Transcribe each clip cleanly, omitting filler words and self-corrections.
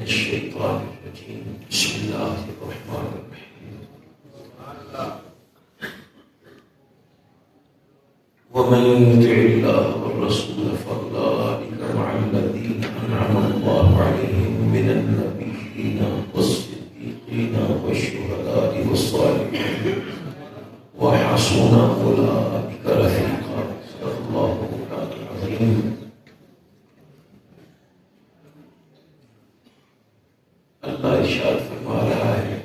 الشيطان الرجيم بسم الله الرحمن الرحيم ومن يطع الله والرسول فأولئك مع الذين أنعم الله عليهم من النبيين والصديقين والشهداء والصالحين وحسن أولئك رفيقا صدق الله العظيم. اللہ ارشاد فرما رہا ہے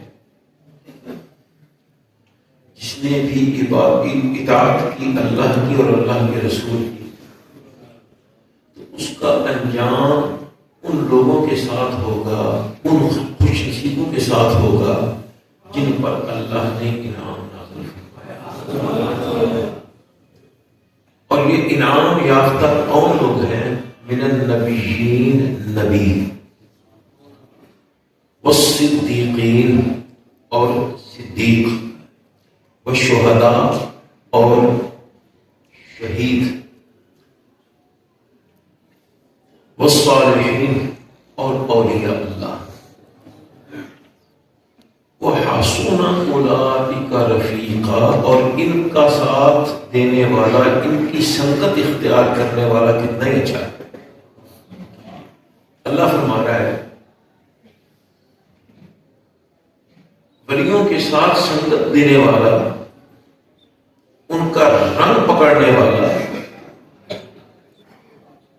جس نے بھی اطاعت کی اللہ کی اور اللہ کے رسول کی تو اس کا انجام ان لوگوں کے ساتھ ہوگا، ان خوش نصیبوں کے ساتھ ہوگا جن پر اللہ نے انعام نازل فرمایا. اور یہ انعام یافتہ کون لوگ ہیں؟ من النبیین، نبی، والصدیقین اور صدیق، والشہداء اور شہید، والصالحین اور اولیاء اللہ، وحسن اولئک رفیقا اور ان کا ساتھ دینے والا، ان کی سنگت اختیار کرنے والا کتنا ہی اچھا ہے. اللہ فرما رہا ہے ولیوں کے ساتھ سنگت دینے والا، ان کا رنگ پکڑنے والا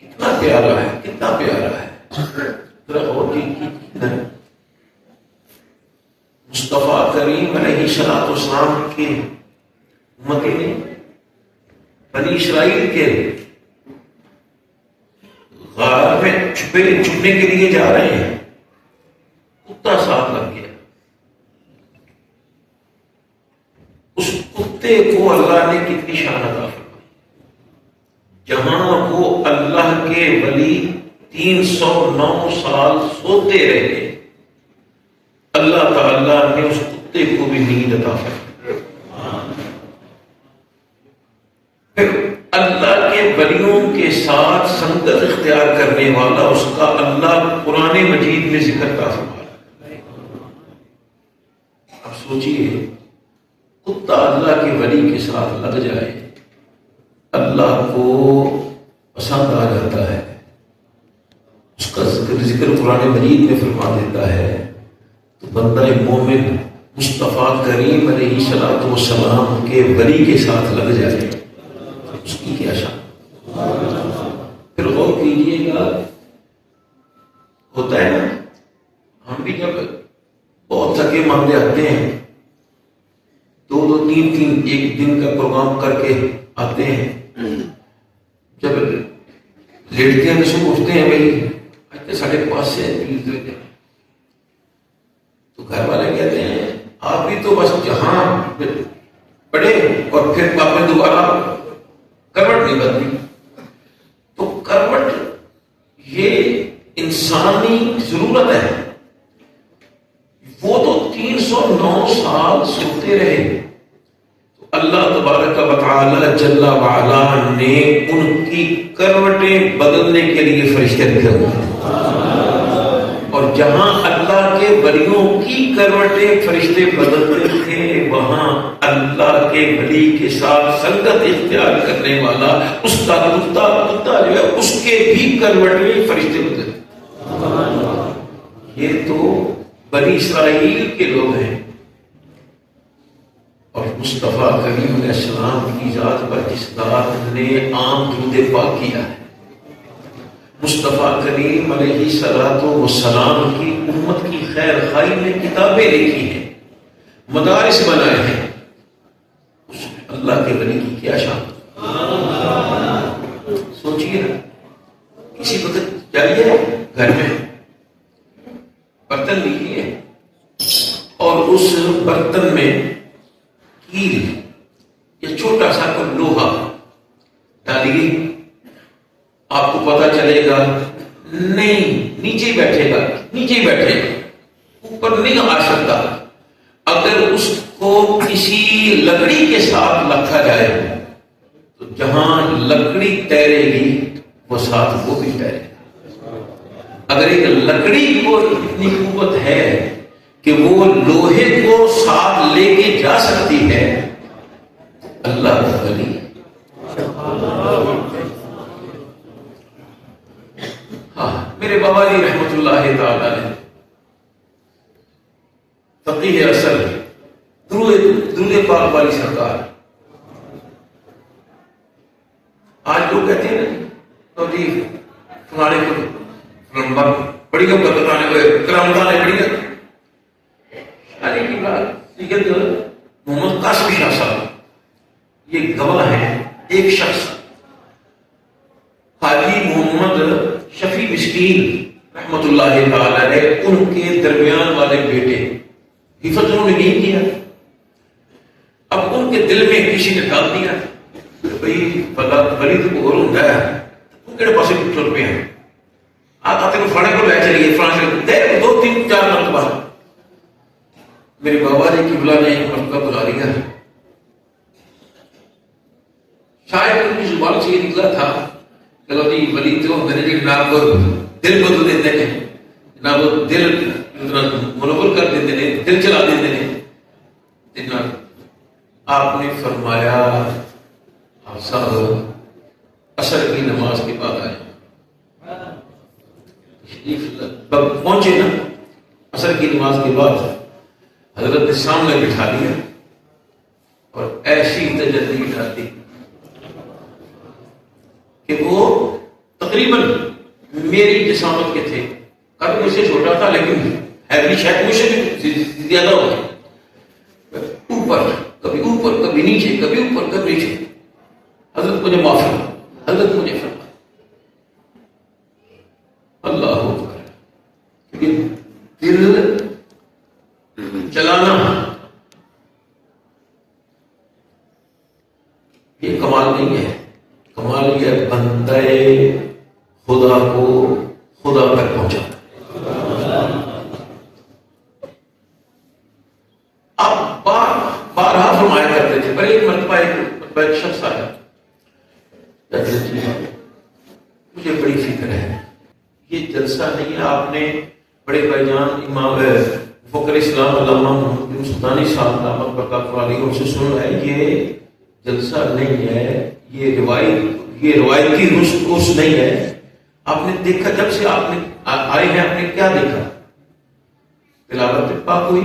کتنا پیارا ہے، کتنا پیارا ہے. ذرا غور کیجیے، مصطفیٰ کریم علیہ السلام کے امتی نے بنی اسرائیل کے غار میں چھپنے کے لیے جا رہے ہیں، کتا ساتھ لگ گیا. اس کتے کو اللہ نے کتنی شان عطا فرمائی. جہاں وہ اللہ کے ولی 309 سال سوتے رہے، اللہ تعالیٰ نے اس کتے کو بھی نیند عطا فرمائی. پھر اللہ کے ولیوں کے ساتھ سنگت اختیار کرنے والا، اس کا اللہ قرآن مجید میں ذکر عطا فرمایا. اب سوچئے، کتا اللہ کے ولی کے ساتھ لگ جائے، اللہ کو پسند آ جاتا ہے، اس کا ذکر قرآن مجید میں فرما دیتا ہے، تو بندہ مومن مصطفیٰ کریم علیہ السلام کے ولی کے ساتھ لگ جائے، اس کی کیا شان. پھر غور کیجیے گا، ہوتا ہے نا، ہم بھی جب بہت تھکے ماندے آتے ہیں، 2-2 3-3 ایک دن کا پروگرام کر کے آتے ہیں، جب لیٹتے ہیں تو صبح اٹھتے ہیں، بھائی 5:30 سے تو گھر والے کہتے ہیں آپ بھی تو بس جہاں پڑے اور پھر آپ نے دوبارہ کروٹ نہیں بدلی. تو کروٹ یہ انسانی ضرورت ہے. وہ تو 309 سال سوتے رہے، تو اللہ تبارک و تعالی جل وعلا نے ان کی کروٹیں بدلنے کے لیے فرشتے رکھے ہوئے ہیں. اور جہاں اللہ کے ولیوں کی کروٹیں فرشتے بدلتے تھے، وہاں اللہ کے ولی کے ساتھ سنگت اختیار کرنے والا اس کا کتا جو ہے، اس کے بھی کروٹیں فرشتے بدلتے. یہ تو بنی اسرائیل کے لوگ ہیں. اور مصطفیٰ کریم علیہ السلام کی ذات پر جس ذات نے عام درود پاک کیا ہے، مصطفیٰ کریم علیہ السلام کی امت کی خیر خواہی میں کتابیں لکھی ہیں، مدارس بنائے ہیں، اللہ کے ولی کی کیا شان. سوچیے نا، کسی وقت جائیے گھر میں برتن لیجیے اور اس برتن میں کیل یا چھوٹا سا کوئی لوہا ڈالیے، آپ کو پتا چلے گا نہیں، نیچے بیٹھے گا، نیچے بیٹھے گا، اوپر نہیں آ سکتا. اگر اس کو کسی لکڑی کے ساتھ رکھا جائے تو جہاں لکڑی تیرے گی وہ ساتھ وہ بھی تیرے گا. اگر ایک لکڑی کو اتنی قوت ہے کہ وہ لوہے کو ساتھ لے کے جا سکتی ہے، اللہ کا ولی ہاں میرے بابا جی رحمت اللہ تعالی علیہ فقیہ اصل درود پاک والی سرکار. آج لوگ کہتے ہیں نا تو جی تمہارے کو بڑی گم کرامتانے بڑی گم شاعری کی بات سید محمد قاسم شاہ صاحب یہ گواہ ہیں. ایک شخص حاجی محمد شفیع مسکین رحمت اللہ تعالی علیہ، ان کے درمیان والے بیٹے حفظ انہوں نے نہیں کیا. اب ان کے دل میں کسی نے ڈال دیا بھائی پتا بلی تو اور ہوتا ہے تو کہڑے پاسے چل پہ ہیں آتا تین فلانے کو لے چلیے فلانے سے 2-3-4 مرتبہ میرے بابا جی کی بلا نے ایک مرتبہ بلا لیا. شاید ان کی زبان سے یہ نکلا تھا چلو جی ولی تو میں نے جی جناب دل بدل دیتے ہیں، جناب دل منور کر دیتے ہیں، دل چلا دیتے ہیں. جناب آپ نے فرمایا آپ صاحب عصر کی نماز کے بعد آئے. پہنچے نا عصر کی نماز کے بعد حضرت نے سامنے بٹھا لیا اور ایسی تجلی ڈالی کہ وہ تقریباً میری جسامت کے تھے. کبھی مجھ سے چھوٹا تھا لیکن ہے شاید مجھ سے بھی زیادہ ہو گیا. اوپر کبھی اوپر کبھی نیچے کبھی اوپر کبھی نیچے. حضرت مجھے معاف فرما، حضرت مجھے فرما. اللہ اکبر. کیونکہ دل چلانا یہ کمال نہیں ہے. کمال یہ بندے خدا کو خدا تک پہنچا. آپ بارہا فرمایا کرتے تھے پر ایک مرتبہ ایک شخص آیا مجھے بڑی فکر ہے یہ جلسہ نہیں ہے. آپ نے بڑے بھائی جان امام فخر اسلام علامہ محمد سلطانی صاحب دامت برکاتہ علیہ سے سن رہا ہے یہ جلسہ نہیں ہے، یہ روایتی رس نہیں ہے. آپ نے دیکھا جب سے آپ نے آئے ہیں آپ نے کیا دیکھا؟ تلاوت پاک ہوئی،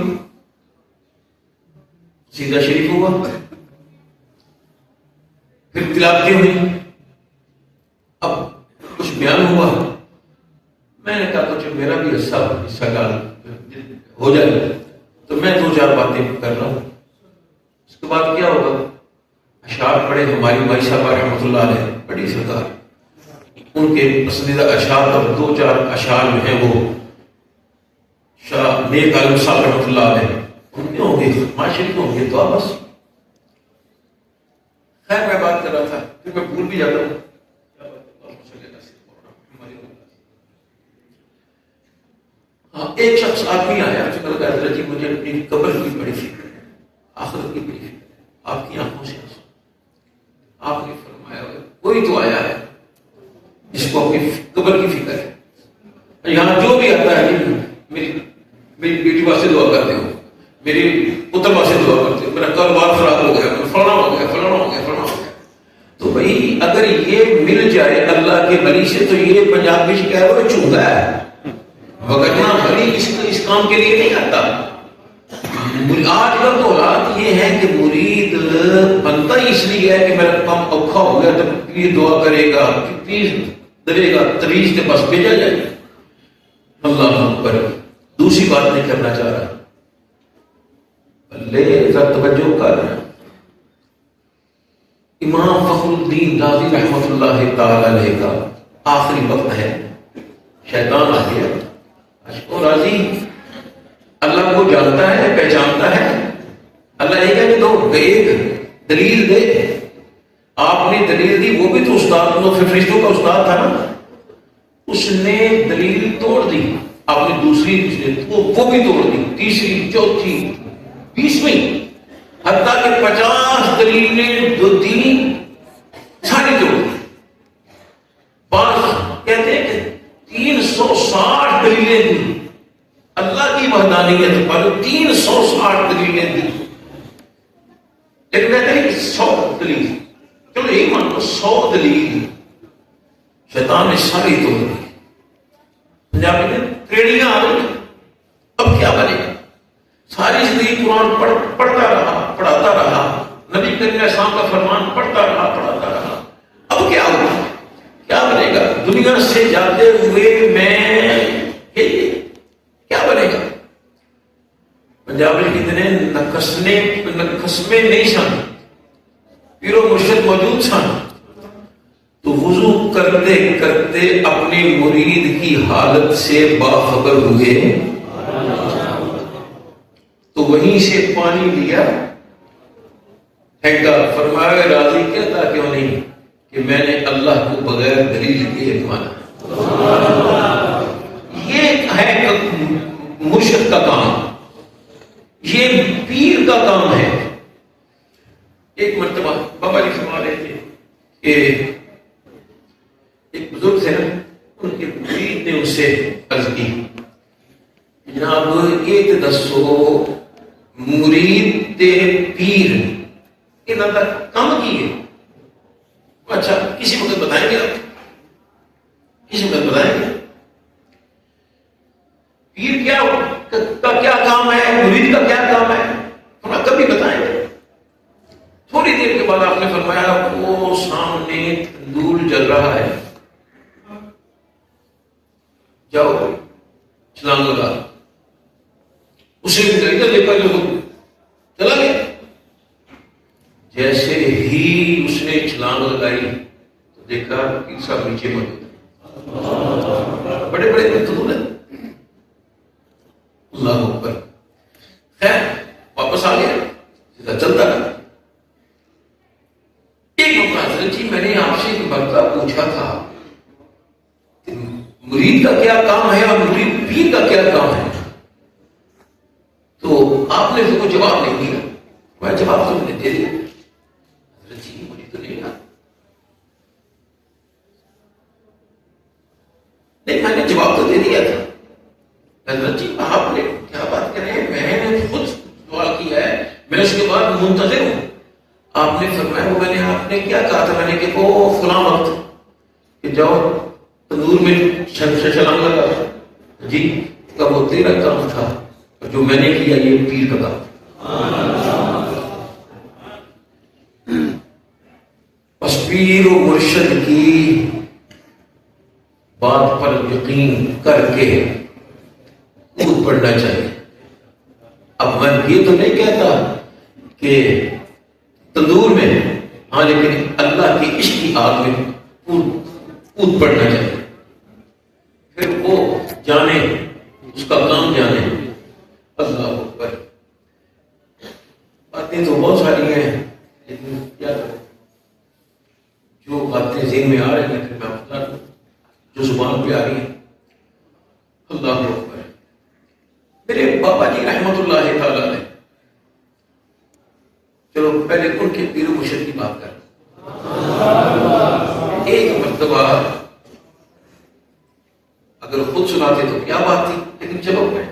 سیدھا شریف ہوا، پھر تلاوتیں ہوئی، اب کچھ بیان ہوا. میں نے کہا تو میرا بھی حصہ ڈال ہو جائے تو میں 2-4 باتیں کر رہا ہوں. اس کے بعد کیا ہوگا؟ اشعار پڑھے ہماری بھائی صاحب رحمۃ اللہ علیہ بڑی سرکار، ان کے پسندیدہ اشعار اور 2-4 اشعار جو ہیں وہ شاہ نیک عالم صاحب رحمۃ اللہ علیہ ان کے ہوں گے، معاشرے کے ہوں گے. تو بس خیر میں بات کر رہا تھا پھر میں بھول بھی جاتا ہوں. ایک شخص آدمی آیا حضرت جی مجھے اپنی قبر کی بڑی فکر ہے، آخرت کی بڑی فکر ہے، آپ کی آنکھوں سے آپ نے فرمایا کوئی تو آیا ہے جس کو اپنی قبر کی فکر ہے. یہاں جو بھی آتا ہے میری بیٹی واسطے دعا کرتے ہو، میری پتر واسطے دعا کرتے ہو، میرا کاروبار خراب ہو گیا، فلانا ہو گیا فلانا ہو گیا فلانا ہو گیا. تو بھائی اگر یہ مل جائے اللہ کے ولی سے تو یہ پنجابی سے کہہ رہے چونگا ہے، وگرنہ ولی اس کام کے لیے نہیں آتا. آج کل تو حالات یہ ہے کہ مرید بنتا ہی اس لیے ہے کہ میرا کام اوکھا ہو گیا تو یہ دعا کرے گا، پیر درے گا، تریز کے پاس بھیجا جائے. اللہ اکبر. دوسری بات نہیں کرنا چاہ رہا، لے ذرا توجہ کر. امام فخر الدین رازی رحمت اللہ تعالی علیہ کا آخری وقت ہے، شیطان آ گیا. اشکو راضی اللہ کو جانتا ہے، پہچانتا ہے. اللہ یہ کہہ دو ایک دلیل دے. آپ نے دلیل دی، وہ بھی تو استاد فرشتوں کا استاد تھا نا، اس نے دلیل توڑ دی. آپ نے دوسری وہ بھی توڑ دی، تیسری چوتھی 20ویں حتیٰ کہ 50 دلیلیں جو دی ساری توڑ دی. بعض کہتے ہیں کہ 300 360 دلیلیں دی اللہ کی وحدانیت پر، 360 دلیلیں دی. لیکن کہتے ہیں کہ 100 دلیل، چلو یہی مان لو 100 دلیل شیطان نے ساری توڑ دی. پنجابی میں تریڑیاں آ گئی، اب کیا بنے گا؟ ساری زندگی قرآن پڑھتا رہا، پڑھاتا رہا، نبی کریم علیہ السلام کا فرمان پڑھتا رہا، پڑھاتا رہا، اب کیا ہوگا؟ کیا بنے گا؟ دنیا سے جاتے ہوئے میں کیا بنے گا؟ پنجابی کتنے نقصمے نہیں سن، پیر و مرشد موجود سن، تو وضو کرتے کرتے اپنی مرید کی حالت سے باخبر ہوئے، تو وہیں سے پانی لیا پھینکا، فرمایا راضی کیا تھا کیوں نہیں کہ میں نے اللہ کو بغیر دلیل کے مانا. یہ ہے مرشد کا کام، یہ پیر کا کام ہے. ایک مرتبہ بابا جی فرما رہے تھے کہ ایک بزرگ تھے نا، ان کے مرید نے ان سے عرض کی جناب یہ دسو مرید تے پیر انہاں دا کام کی ہے؟ اچھا کسی وقت بتائیں گے، کسی وقت بتائیں گے پیر کیا کا کیا کام ہے، مرید کا کیا کام ہے، تھوڑا کبھی بتائیں گے. تھوڑی دیر کے بعد آپ نے فرمایا وہ سامنے تندور جل رہا ہے، جاؤ چھلانگ لگا. اسے ادھر لے کر چلا گیا. جیسے ہی اس نے چھلانگ لگائی تو دیکھا پیر صاحب نیچے موجود، بڑے بڑے تندور ہیں. اللہ اکبر. خیر واپس آ گیا، سیدھا چلتا رہا. ایک موقع حضرت جی میں نے آپ سے ایک مرتبہ پوچھا تھا مرید کا کیا کام ہے اور مرید پیر کا کیا کام ہے، تو آپ نے اس کو جواب نہیں دیا. میں جواب تو نے دے دیا. حضرت جی مجھے تو نہیں یاد، نہیں میں نے جواب تو دے دیا تھا. حضرت جی آپ نے کیا بات کریں، میں نے خود سوال کیا ہے، میں اس کے بعد منتظر ہوں. آپ نے فرمایا وہ میں نے آپ نے کیا کہا تھا، میں نے کہ وہ فلاں وقت کہ جاؤ تندور میں چھلانگ لگا. جی کا وہ تیرا کام تھا، جو میں نے کیا یہ پیر کا کام. بس پیر و مرشد کی بات پر یقین کر کے خود پڑھنا چاہیے. اب میں یہ تو نہیں کہتا کہ تندور میں، ہاں لیکن اللہ کے عشق کی آگ میں کود پڑھنا چاہیے. پھر وہ جانے، اس کا کام جانے. اللہ اکبر. باتیں تو بہت ساری ہیں لیکن کیا کریں، جو باتیں ذہن میں آ رہی ہیں پھر میں بتا دوں، جو زبان پہ آ رہی ہیں. اللہ اکبر. میرے بابا جی رحمت اللہ تعالی علیہ، چلو پہلے ان کے پیر و مرشد کی بات کریں. ایک مرتبہ اگر خود سناتے تو کیا بات تھی، لیکن چلو میں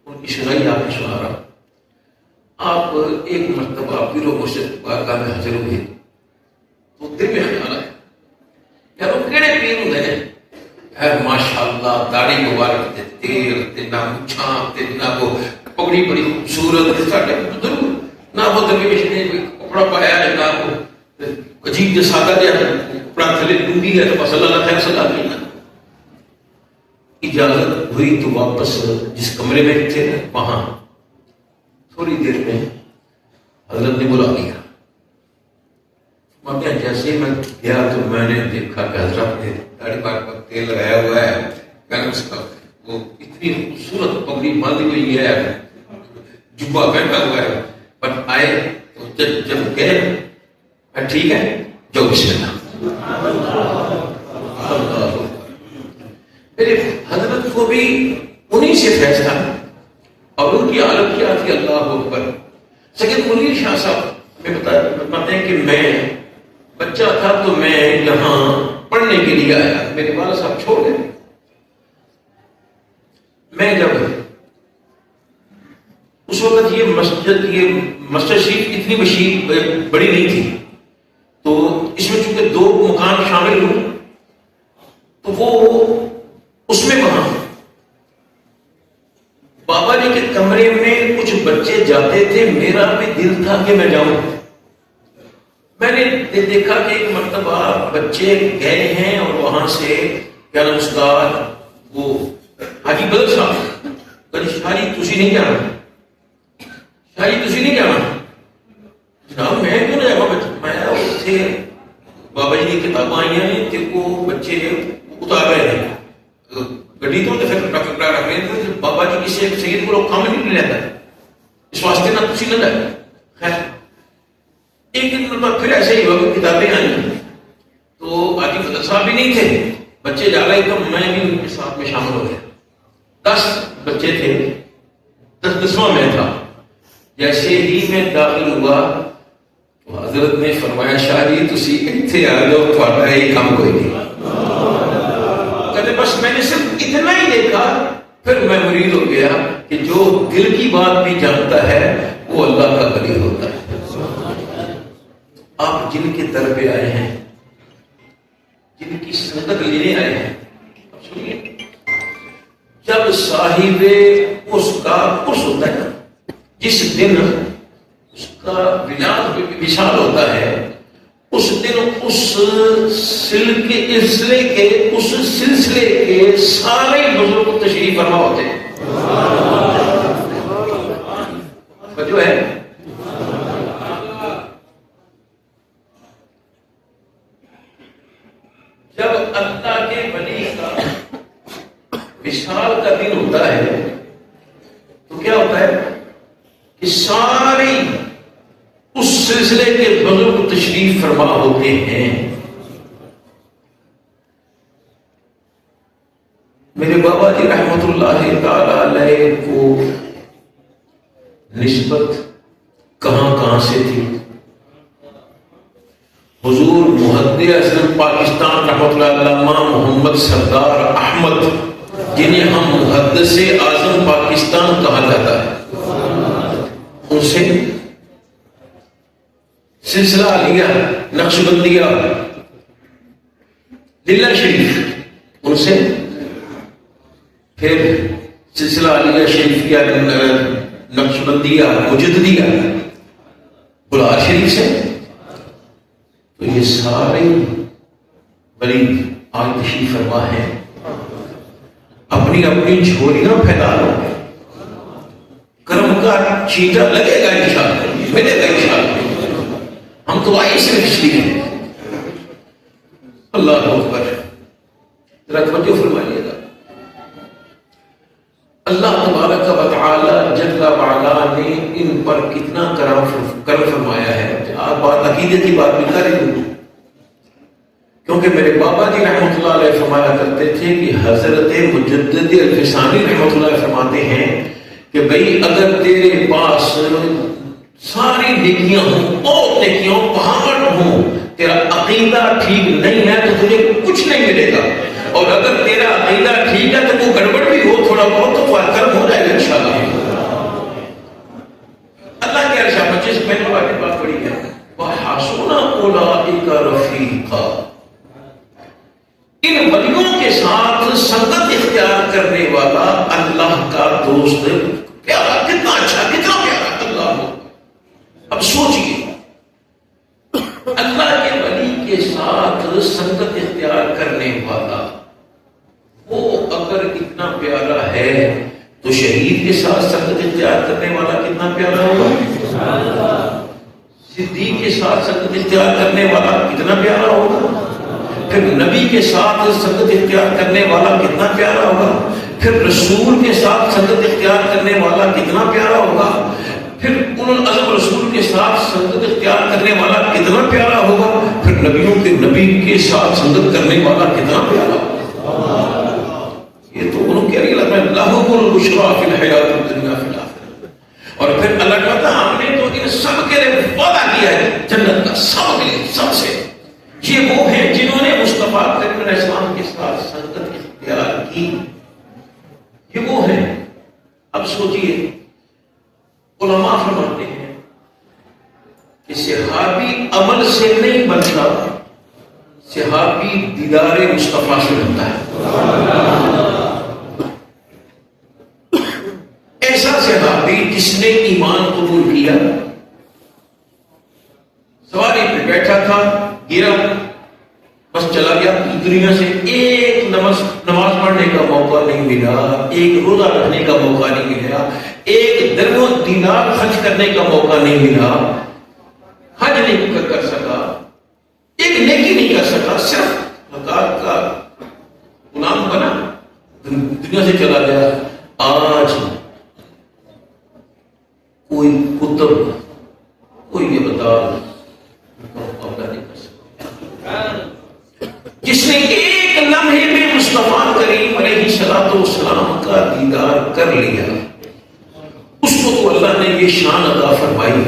ان کی سنائی آپ کو سنا رہا ہوں. آپ ایک مرتبہ پیر و مرشد بارگاہ میں حاضر ہوئے تو دل میں خیال آیا یار وہ کہڑے پیر ہوں ہے، ماشاء اللہ داڑھی مبارک تے تیل تے نہ مچھاں تے نہ وہ پگڑی بڑی خوبصورت تے ساڈے بزرگ نہ وہ درویش نے کوئی کپڑا پایا ہے، نہ وہ عجیب جو سادہ جہا کپڑا تھلے لنگی ہے، تو بس اللہ خیر صدا نہیں. اجازت ہوئی تو واپس جس کمرے میں تھے وہاں تھوڑی دیر میں حضرت نے بلا لیا. جیسے میں گیا تو میں نے دیکھا کہ حضرت نے داڑھی پر تیل لگایا ہوا ہے، اس کا وہ اتنی خوبصورت پگڑی باندھی ہوئی ہے، جبہ پہنا ہوا ہے. پر آئے تو جب گئے ٹھیک ہے جو بسم اللہ. میرے حضرت کو بھی انہی سے فیصلہ، اور ان کی حالت کیا تھی اللہ اکبر. سید منیر شاہ صاحب میں بتاتے ہیں کہ میں بچہ تھا تو میں یہاں پڑھنے کے لیے آیا، میرے والد صاحب چھوڑ گئے. میں جب اس وقت یہ مسجد شریف اتنی بڑی نہیں تھی، تو اس میں چونکہ 2 مکان شامل ہوں تو وہ اس میں وہاں بابا جی کے کمرے میں کچھ بچے جاتے تھے، میرا بھی دل تھا کہ میں جاؤں. میں نے دیکھا کہ ایک مرتبہ بچے گئے ہیں اور وہاں سے کیا نام استاد وہ حاجی بدر صاحب کہتے شاہی تسی نہیں جانا، شاہی تسی نہیں جانا. جناب میں کیوں نہ جاؤں؟ میں اتنے بابا جی کی کتاباں آئی ہیں کہ وہ بچے اتار رہے ہیں گڈی تو پھر رکھ رہے تھے. بابا جی کسی ایک سید کو کام نہیں لیتا اس واسطے نہ تسی نہ جائے. خیر ایک دن پھر ایسے ہی ہوا کہ کتابیں آئی تو حاجی بدر صاحب بھی نہیں تھے، بچے جا رہے تو میں بھی ان کے ساتھ میں شامل ہو گیا. 10 بچے تھے، 10واں میں تھا. جیسے ہی میں داخل ہوا تو حضرت نے فرمایا شاہ جی تسی اتنے آ جاؤ، تھوڑا یہ کام کوئی نہیں. کہتے بس میں نے صرف اتنا ہی دیکھا، پھر میں مرید ہو گیا کہ جو دل کی بات بھی جانتا ہے وہ اللہ کا ولی ہوتا ہے. آپ جن کے در پہ آئے ہیں، جن کی سنگت لینے آئے ہیں، سنیے جب صاحب اس کا عرس ہوتا ہے نا، جس دن اس کا وصال ہوتا ہے، اس دن اس سلسلے کے سارے بزرگ تشریف فرما ہوتے ہیں. جو ہے جب اللہ کے ولی کا وصال کا دن ہوتا ہے تو کیا ہوتا ہے کہ ساری اس سلسلے کے بزرگ تشریف فرما ہوتے ہیں. میرے بابا جی رحمت اللہ تعالی علیہ کو نسبت کہاں سے تھی. حضور محدث اعظم پاکستان رحمۃ اللہ علامہ محمد سردار احمد، جنہیں ہم محدث اعظم پاکستان کہا جاتا ہے، ان سے سلسلہ علیہ نقشبندیہ للہ شریف، ان سے پھر سلسلہ علیہ شریف کیا نقشبندیہ مجددیہ بلار شریف سے. تو یہ سارے ولی آج تشریف فرما ہے. اپنی اپنی جھولیاں پھیلا لو، کرم کا چیٹا لگے گا انشاءاللہ، ملے گا انشاءاللہ. ہم تو آئی صرف اس لیے. اللہ اکبر. ذرا توجہ فرمائیے گا. اللہ تبارک و تعالی جل وعلا نے ان پر کتنا کرم فرمایا ہے. آج بات عقیدے کی بات بھی کر رہی ہوں، کیونکہ میرے بابا جی رحمۃ اللہ علیہ فرمایا کرتے تھے کہ حضرت مجدد الفسانی رحمۃ اللہ فرماتے ہیں کہ بھئی اگر تیرے پاس ساری نیکیاں ہوں، بہت نیکیاں ہوں، پہاڑ ہوں، تیرا عقیدہ ٹھیک نہیں ہے تو تجھے کچھ نہیں ملے گا. اور اگر تیرا عقیدہ ٹھیک ہے تو وہ گڑبڑ بھی ہو تھوڑا بہت تو کرم ہو جائے گا انشاءاللہ. اللہ کے ارشاد بچے سے پہلے والی بات پڑھی ہے وَحَسُنَ أُولَئِكَ رَفِيقًا. ان ولیوں کے ساتھ سنگت اختیار کرنے والا اللہ کا دوست پیارا، کتنا اچھا، کتنا پیارا. اللہ اب سوچئے اللہ کے ولی کے ساتھ سنگت اختیار کرنے والا وہ اگر اتنا پیارا ہے تو شہید کے ساتھ سنگت اختیار کرنے والا کتنا پیارا ہوگا. صدیق کے ساتھ سنگت اختیار کرنے والا کتنا پیارا ہوگا. پھر نبی کے ساتھ سنگت اختیار کرنے والا کتنا پیارا ہوگا. پھر رسول کے ساتھ سنگت اختیار کرنے والا کتنا پیارا ہوگا. پھر اولو العزم رسول کے ساتھ سنگت اختیار کرنے والا کتنا پیارا ہوگا. پھر نبیوں کے نبی کے ساتھ سنگت کرنے والا کتنا پیارا ہوگا. یہ تو انہوں کہہ رہی ہے لَهُمُ الْبُشْرَىٰ فِي الْحَيَاةِ الدُّنْيَا فِي الْآخِرَةِ. اور پھر اللہ کہتا ہے ہم نے تو ان سب کے لیے وعدہ کیا ہے جنت کا، سب کے لیے، سب سے. یہ وہ ہیں جنہوں نے مصطفیٰ کریم علیہ السلام کے ساتھ سنگت اختیار کی. یہ وہ ہیں دیدار مصطفیٰ سے ہوتا ہے. ایسا صحابی جس نے ایمان قبول کیا، سواری پہ بیٹھا تھا، گرا، بس چلا گیا دنیا سے. ایک نماز پڑھنے کا موقع نہیں ملا، ایک روزہ رکھنے کا موقع نہیں ملا، ایک درہم و دینار خرچ کرنے کا موقع نہیں ملا، حج نہیں کر سکا، ایک نیکی نہیں کر سکا، صرف زکات کا غلام بنا، دنیا سے چلا گیا. آج کوئی کتب، کوئی یہ بتا مقابلہ نہیں کر سکتا جس نے ایک لمحے میں مصطفیٰ کریم علیہ الصلوۃ والسلام کا دیدار کر لیا. اس کو تو اللہ نے یہ شان عطا فرمائی.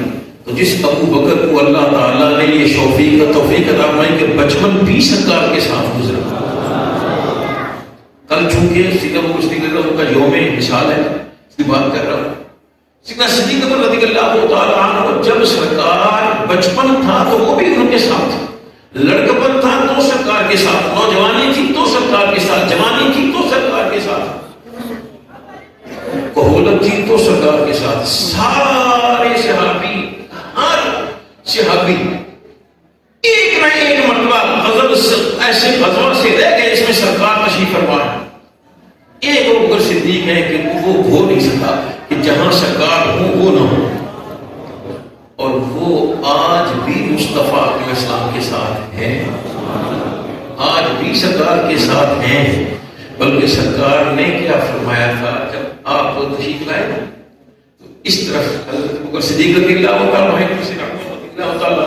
تو جس ابو بکر کو اللہ تعالیٰ نے یہ توفیق عطا فرمائی کہ بچپن بھی سرکار کے ساتھ گزرا. کل چونکہ سیدنا کا یوم مثال ہے، اس کی بات کر رہا ہوں. سیدنا صدیق اکبر رضی اللہ تعالیٰ عنہ جب سرکار بچپن تھا تو وہ بھی ان کے ساتھ تھا، لڑکپن تھا تو سرکار کے ساتھ، نوجوانی تھی تو سرکار کے ساتھ، جوانی تھی تو سرکار کے ساتھ، کہولت تھی تو سرکار کے ساتھ. سارے صحابی، ہر صحابی ایک نہ ایک مرتبہ ایسے غزوہ سے رہ گئے اس میں سرکار تشریف فرما ہے. ایک ابو بکر صدیق ہے کہ وہ ہو نہیں سکا کہ جہاں سرکار ہوں وہ نہ ہو، اور وہ آج بھی مصطفیٰ علیہ السلام کے ساتھ ہیں، آج بھی سرکار کے ساتھ ہیں. بلکہ سرکار نے کیا فرمایا تھا جب آپ تشریف لائے نا، تو اس طرف حضرت ابو بکر صدیق رضی اللہ تعالیٰ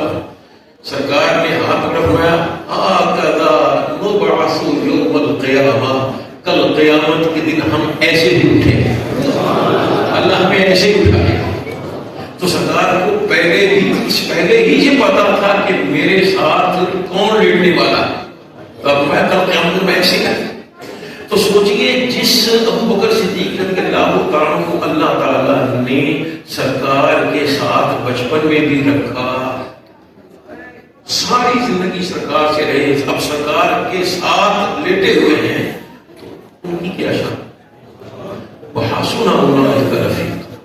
سرکار نے ہاتھ پکڑ فرمایا، ہاکذا نبعث یوم القیامہ، کل قیامت کے دن ہم ایسے ہی اٹھیں گے، اللہ ہمیں ایسے ہی اٹھائے. تو سرکار کو پہلے ہی یہ پتا تھا کہ میرے ساتھ کون لیٹنے والا ہے، تو اب میں کل قیامت میں ایسے کریں. تو سوچئے جس ابو بکر صدیق رضی اللہ تعالیٰ کو اللہ تعالیٰ نے سرکار کے ساتھ بچپن میں بھی رکھا، ساری زندگی سرکار سے رہے، اب سرکار کے ساتھ لیٹے ہوئے ہیں، تو ان کی کیا شان. وَحَسُنَ أُولَٰئِكَ رَفِیقًا،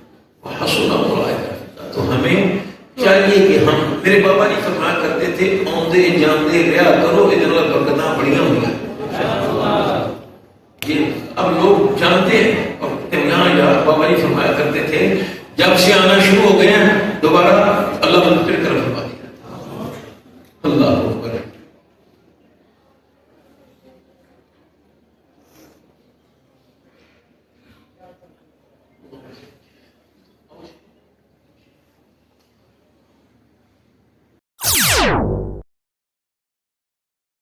وَحَسُنَ أُولَٰئِكَ رَفِیقًا. تو ہمیں چاہیے کہ ہم، میرے بابا جی فرمایا کرتے تھے، آندے جاندے رہا کرو، ادھر برکتاں بڑیاں ہوئی. یہ اب لوگ جانتے ہیں، اور یہاں یار بابا جی فرمایا کرتے تھے جب سے آنا شروع ہو گئے ہیں دوبارہ اللہ بند پھر کر فرما دیا. اللہ اکبر.